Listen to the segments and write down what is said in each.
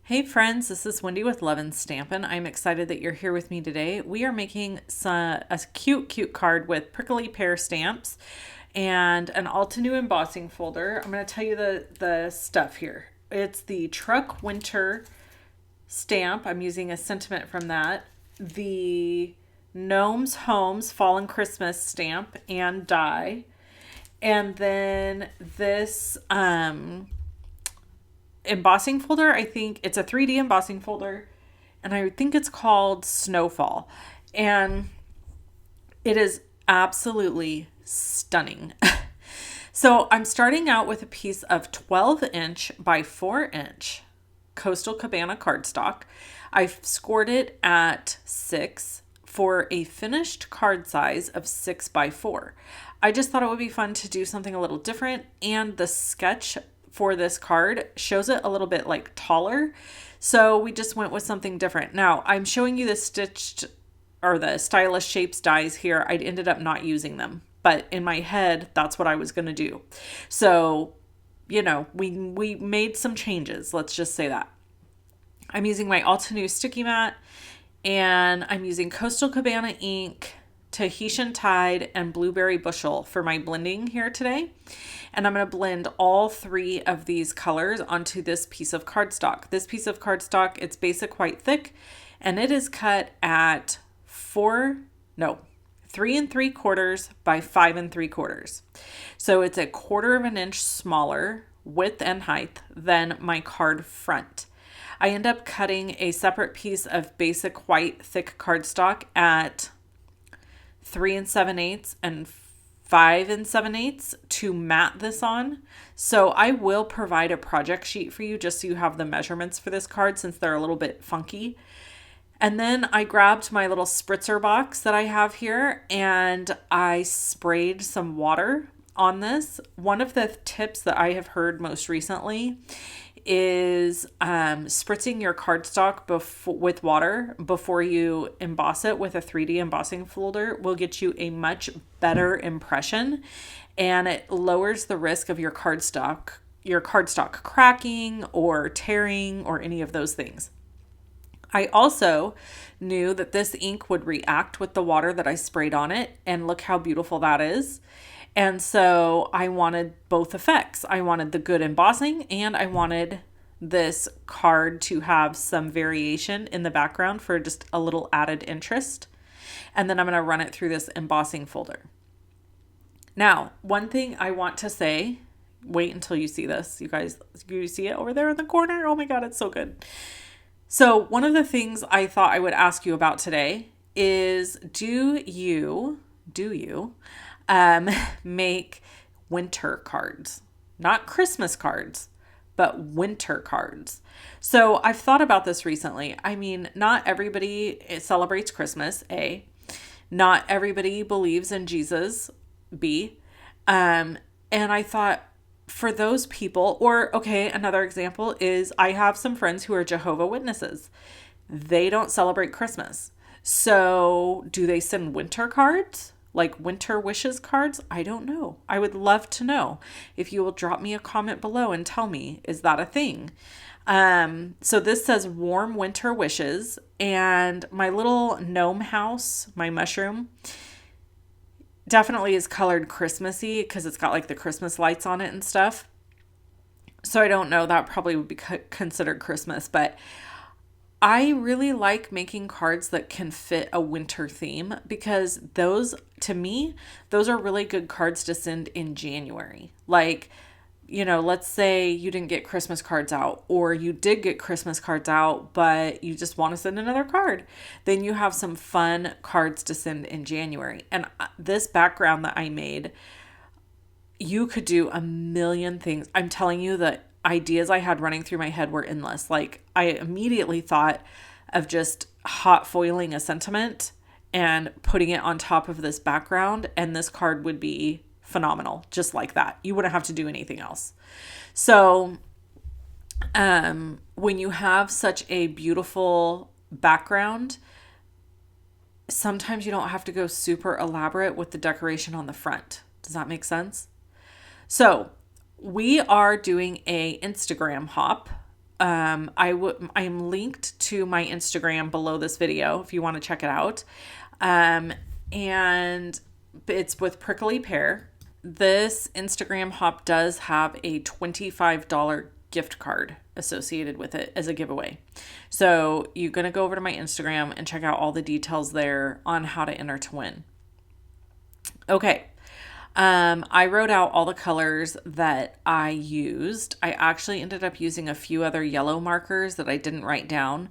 Hey friends, this is Wendy with LUVIN Stampin. I'm excited that you're here with me today. We are making a cute card with prickly pear stamps and an all-to-new embossing folder. I'm going to tell you the stuff here. It's the Truck Winter stamp. I'm using a sentiment from that. The Gnomes Homes Fall and Christmas stamp and die. And then this embossing folder. I think it's a 3D embossing folder, and I think it's called Snowfall, and it is absolutely stunning. So I'm starting out with a piece of 12-inch by 4-inch Coastal Cabana cardstock. I've scored it at 6 for a finished card size of 6 by 4. I just thought it would be fun to do something a little different, and the sketch for this card shows it a little bit like taller. So we just went with something different. Now I'm showing you the stitched or the stylish shapes dies here. I ended up not using them, but in my head, that's what I was going to do. So, you know, we made some changes. Let's just say that. I'm using my all-to-new sticky mat, and I'm using Coastal Cabana ink, Tahitian Tide, and Blueberry Bushel for my blending here today. And I'm going to blend all three of these colors onto this piece of cardstock. This piece of cardstock, it's basic white thick, and it is cut at 3 3/4 by 5 3/4. So it's 1/4 of an inch smaller width and height than my card front. I end up cutting a separate piece of basic white thick cardstock at 3 7/8 and 5 7/8 to mat this on. So I will provide a project sheet for you just so you have the measurements for this card since they're a little bit funky. And then I grabbed my little spritzer box that I have here and I sprayed some water on this. One of the tips that I have heard most recently is spritzing your cardstock with water before you emboss it with a 3D embossing folder will get you a much better impression, and it lowers the risk of your cardstock cracking or tearing or any of those things. I also knew that this ink would react with the water that I sprayed on it, and look how beautiful that is. And so I wanted both effects. I wanted the good embossing, and I wanted this card to have some variation in the background for just a little added interest. And then I'm going to run it through this embossing folder. Now, one thing I want to say, wait until you see this. You guys, you see it over there in the corner? Oh my God, it's so good. So one of the things I thought I would ask you about today is, do you make winter cards? Not Christmas cards, but winter cards. So I've thought about this recently. I mean, not everybody celebrates Christmas, A. Not everybody believes in Jesus, B. And I thought, for those people, or okay, another example is I have some friends who are Jehovah's Witnesses. They don't celebrate Christmas. So do they send winter cards? Like winter wishes cards? I don't know. I would love to know. If you will drop me a comment below and tell me, is that a thing? So this says warm winter wishes, and my little gnome house, my mushroom, definitely is colored Christmassy because it's got like the Christmas lights on it and stuff. So I don't know, that probably would be considered Christmas, but I really like making cards that can fit a winter theme, because those, to me, those are really good cards to send in January. Like, you know, let's say you didn't get Christmas cards out, or you did get Christmas cards out, but you just want to send another card. Then you have some fun cards to send in January. And this background that I made, you could do a million things. I'm telling you, the ideas I had running through my head were endless. Like, I immediately thought of just hot foiling a sentiment and putting it on top of this background, and this card would be phenomenal, just like that. You wouldn't have to do anything else. So when you have such a beautiful background, sometimes you don't have to go super elaborate with the decoration on the front. Does that make sense? So we are doing a Instagram hop I'm linked to my Instagram below this video if you want to check it out. And it's with Prickly Pear. This Instagram hop does have a $25 gift card associated with it as a giveaway. So you're going to go over to my Instagram and check out all the details there on how to enter to win. Okay. I wrote out all the colors that I used. I actually ended up using a few other yellow markers that I didn't write down,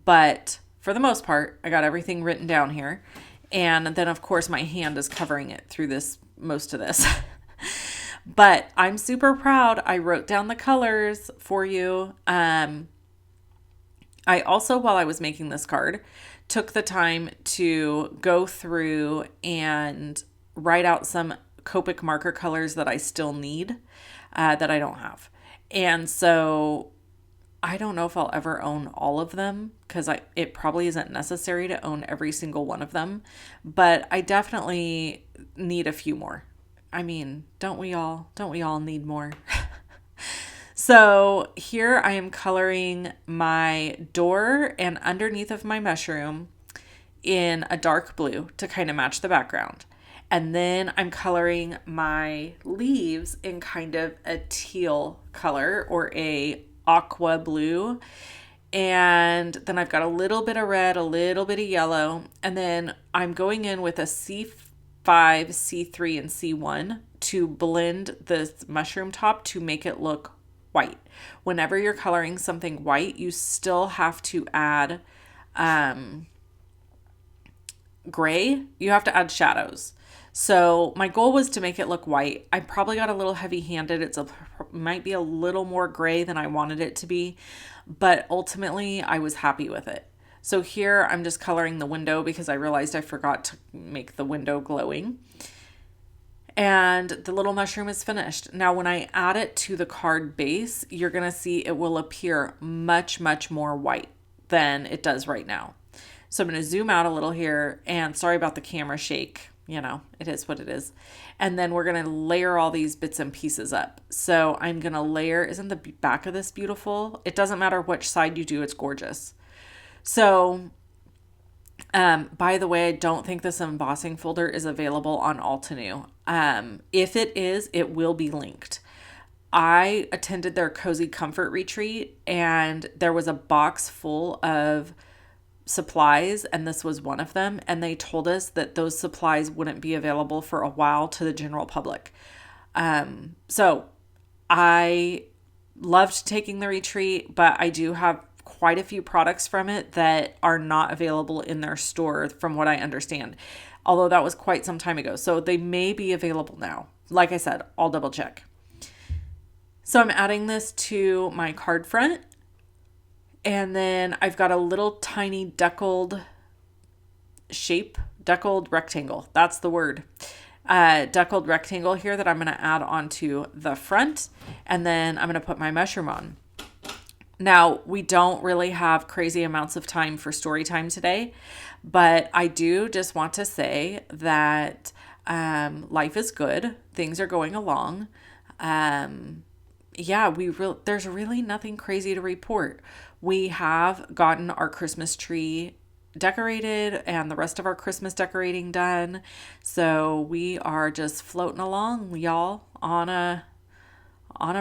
but for the most part, I got everything written down here. And then of course my hand is covering it through most of this. But I'm super proud. I wrote down the colors for you. I also, while I was making this card, took the time to go through and write out some Copic marker colors that I still need, that I don't have. And so I don't know if I'll ever own all of them because it probably isn't necessary to own every single one of them, but I definitely need a few more. I mean, don't we all need more? So here I am coloring my door and underneath of my mushroom in a dark blue to kind of match the background. And then I'm coloring my leaves in kind of a teal color or a aqua blue. And then I've got a little bit of red, a little bit of yellow. And then I'm going in with a C5, C3, and C1 to blend this mushroom top to make it look white. Whenever you're coloring something white, you still have to add gray. You have to add shadows. So my goal was to make it look white. I probably got a little heavy-handed. It might be a little more gray than I wanted it to be, but ultimately I was happy with it. So here I'm just coloring the window because I realized I forgot to make the window glowing. And the little mushroom is finished. Now, when I add it to the card base, you're going to see it will appear much, much more white than it does right now. So I'm going to zoom out a little here, and sorry about the camera shake. You know, it is what it is. And then we're going to layer all these bits and pieces up. So I'm going to layer, isn't the back of this beautiful? It doesn't matter which side you do, it's gorgeous. So, by the way, I don't think this embossing folder is available on Altenew. If it is, it will be linked. I attended their Cozy Comfort retreat and there was a box full of supplies, and this was one of them, and they told us that those supplies wouldn't be available for a while to the general public. So I loved taking the retreat, but I do have quite a few products from it that are not available in their store from what I understand, although that was quite some time ago. So they may be available now. Like I said, I'll double check. So I'm adding this to my card front. And then I've got a little tiny deckled rectangle. That's the word. Deckled rectangle here that I'm going to add onto the front. And then I'm going to put my mushroom on. Now, we don't really have crazy amounts of time for story time today, but I do just want to say that life is good. Things are going along. There's really nothing crazy to report. We have gotten our Christmas tree decorated and the rest of our Christmas decorating done. So we are just floating along, y'all, on a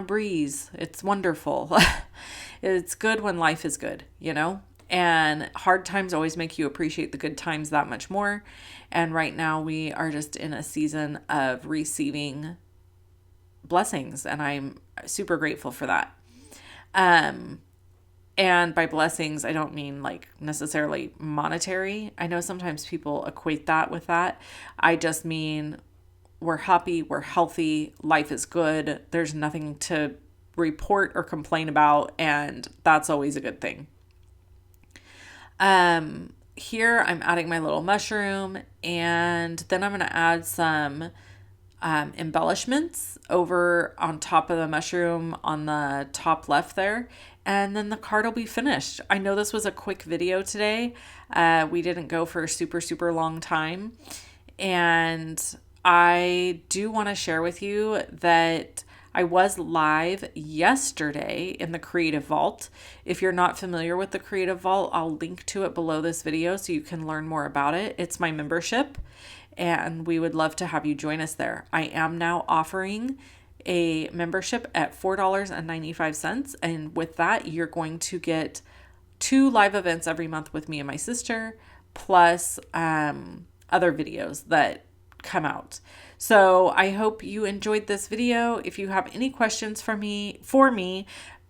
breeze. It's wonderful. It's good when life is good, you know? And hard times always make you appreciate the good times that much more. And right now we are just in a season of receiving blessings, and I'm super grateful for that. And by blessings, I don't mean like necessarily monetary. I know sometimes people equate that with that. I just mean we're happy, we're healthy, life is good. There's nothing to report or complain about, and that's always a good thing. Here I'm adding my little mushroom, and then I'm going to add some embellishments over on top of the mushroom on the top left there. And then the card will be finished. I know this was a quick video today. We didn't go for a super, super long time. And I do want to share with you that I was live yesterday in the Creative Vault. If you're not familiar with the Creative Vault, I'll link to it below this video so you can learn more about it. It's my membership, and we would love to have you join us there. I am now offering a membership at $4.95, and with that, you're going to get 2 live events every month with me and my sister, plus other videos that come out. So I hope you enjoyed this video. If you have any questions for me,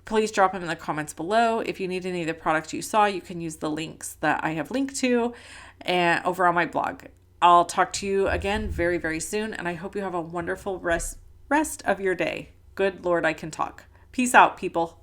please drop them in the comments below. If you need any of the products you saw, you can use the links that I have linked to and over on my blog. I'll talk to you again very, very soon, and I hope you have a wonderful rest of your day. Good Lord, I can talk. Peace out, people.